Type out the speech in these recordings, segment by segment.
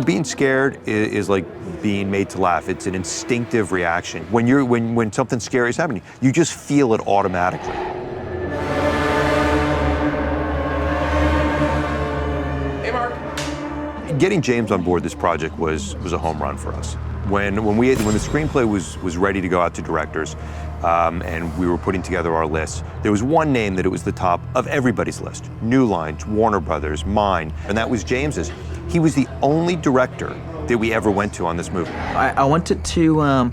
being scared is like being made to laugh. It's an instinctive reaction. When something scary is happening, you just feel it automatically. Hey, Mark. Getting James on board this project was a home run for us. When the screenplay was ready to go out to directors, and we were putting together our list, there was one name that it was the top of everybody's list. New Line, Warner Brothers, mine, and that was James's. He was the only director that we ever went to on this movie. I wanted to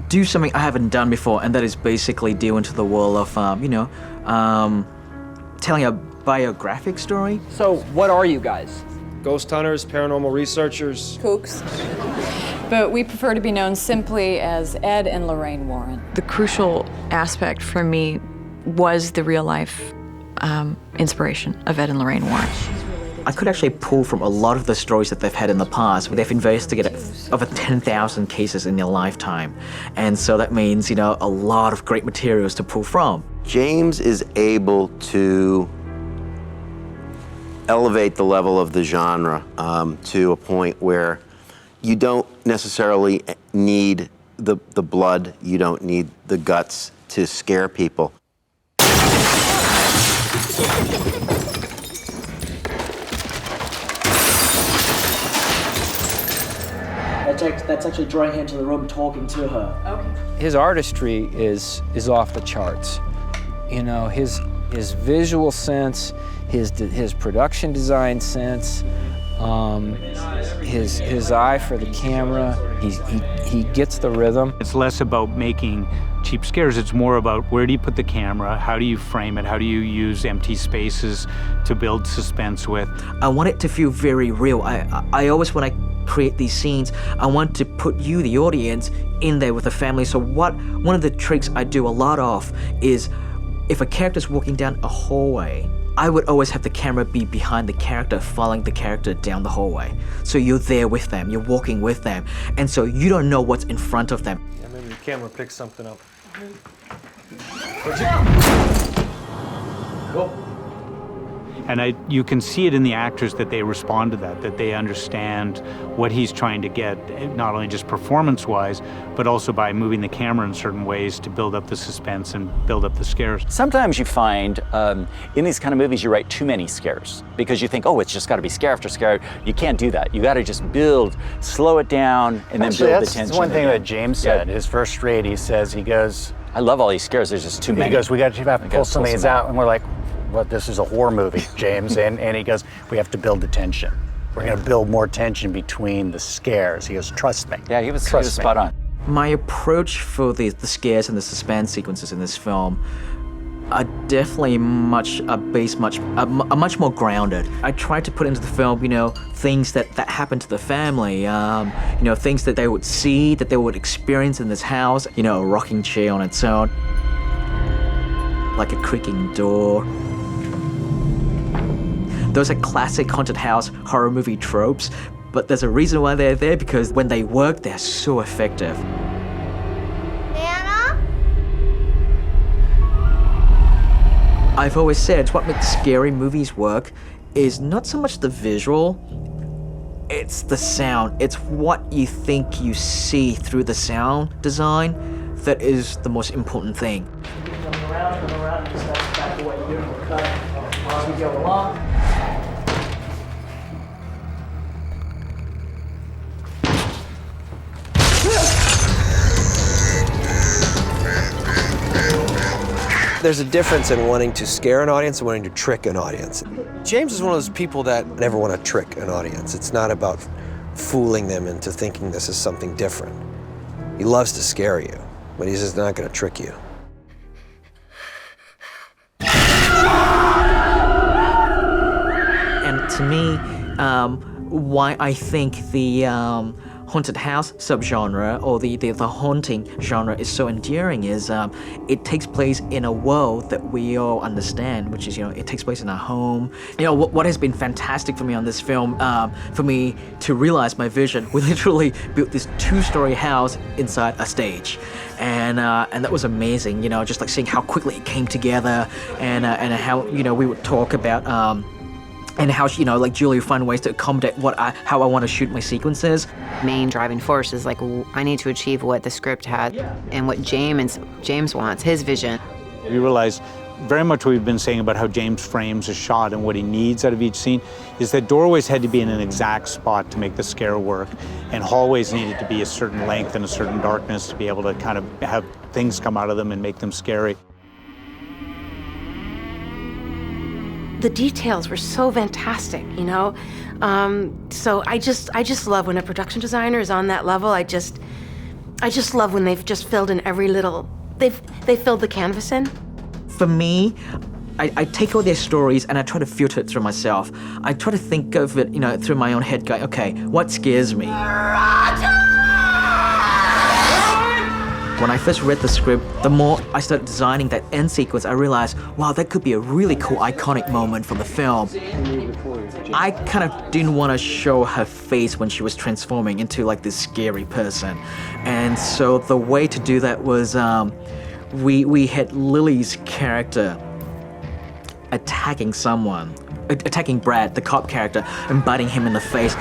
do something I haven't done before, and that is basically deal into the world of, telling a biographic story. So what are you guys? Ghost hunters, paranormal researchers. Kooks. But we prefer to be known simply as Ed and Lorraine Warren. The crucial aspect for me was the real-life inspiration of Ed and Lorraine Warren. I could actually pull from a lot of the stories that they've had in the past. They've investigated over 10,000 cases in their lifetime. And so that means, a lot of great materials to pull from. James is able to elevate the level of the genre to a point where you don't necessarily need the blood, you don't need the guts to scare people. That's actually drawing her into the room, talking to her. Okay. His artistry is off the charts. His visual sense, his production design sense, his eye for the camera. He gets the rhythm. It's less about making cheap scares. It's more about where do you put the camera, how do you frame it, how do you use empty spaces to build suspense with. I want it to feel very real. I always, when I create these scenes, I want to put you, the audience, in there with the family. So one of the tricks I do a lot of is if a character's walking down a hallway, I would always have the camera be behind the character, following the character down the hallway. So you're there with them, you're walking with them, and so you don't know what's in front of them. Yeah, maybe the camera picks something up. And you can see it in the actors that they respond to that they understand what he's trying to get, not only just performance-wise, but also by moving the camera in certain ways to build up the suspense and build up the scares. Sometimes you find in these kind of movies you write too many scares because you think, oh, it's just got to be scare after scare. You can't do that. You got to just build, slow it down, and then build the tension. That's one thing again. that James said. His first read, he goes, I love all these scares. There's just too many. He goes, we have to pull some of these out, and we're like, well, this is a horror movie, James, and he goes, we have to build the tension. We're going to build more tension between the scares. He goes, trust me. Yeah, he was spot on. My approach for the scares and the suspense sequences in this film are definitely much more grounded. I tried to put into the film, things that happened to the family, things that they would see, that they would experience in this house, a rocking chair on its own, like a creaking door. Those are classic haunted house horror movie tropes, but there's a reason why they're there, because when they work, they're so effective. Anna? I've always said what makes scary movies work is not so much the visual, it's the sound. It's what you think you see through the sound design that is the most important thing. Around, just that's exactly what you're doing. We'll cut as we go along. There's a difference in wanting to scare an audience and wanting to trick an audience. James is one of those people that never want to trick an audience. It's not about fooling them into thinking this is something different. He loves to scare you, but he's just not going to trick you. And to me, why I think the haunted house subgenre or the haunting genre is so endearing is it takes place in a world that we all understand, which is, it takes place in our home. What has been fantastic for me on this film, for me to realize my vision, we literally built this 2-story house inside a stage. And that was amazing, just like seeing how quickly it came together and how, we would talk about and how she, like Julia find ways to accommodate how I want to shoot my sequences. Main driving force is like, I need to achieve what the script had and what James wants, his vision. We realized very much what we've been saying about how James frames a shot and what he needs out of each scene is that doorways had to be in an exact spot to make the scare work, and hallways needed to be a certain length and a certain darkness to be able to kind of have things come out of them and make them scary. The details were so fantastic, so I just love when a production designer is on that level. I just love when they've just filled in every little, they filled the canvas in. For me, I take all their stories and I try to filter it through myself. I try to think of it, through my own head, going, okay, what scares me? When I first read the script, the more I started designing that end sequence, I realized, wow, that could be a really cool, iconic moment for the film. I kind of didn't want to show her face when she was transforming into like this scary person. And so the way to do that was, we had Lily's character attacking Brad, the cop character, and biting him in the face.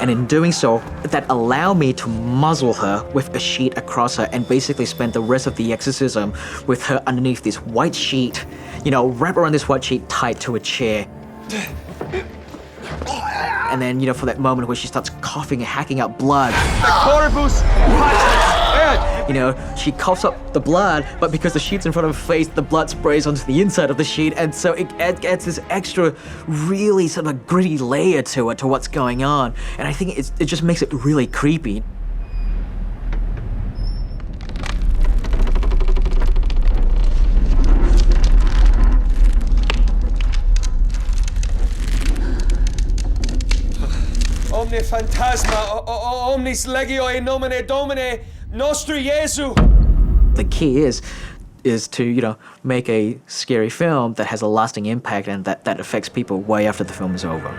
And in doing so, that allowed me to muzzle her with a sheet across her and basically spend the rest of the exorcism with her underneath this white sheet, wrap around this white sheet tied to a chair. And then, for that moment where she starts coughing and hacking out blood. She coughs up the blood, but because the sheet's in front of her face, the blood sprays onto the inside of the sheet, and so it adds this extra, really sort of a gritty layer to it, to what's going on. And I think it just makes it really creepy. Omne phantasma, omnis legio in nomine Domine nostri Jesu. The key is to, make a scary film that has a lasting impact and that affects people way after the film is over.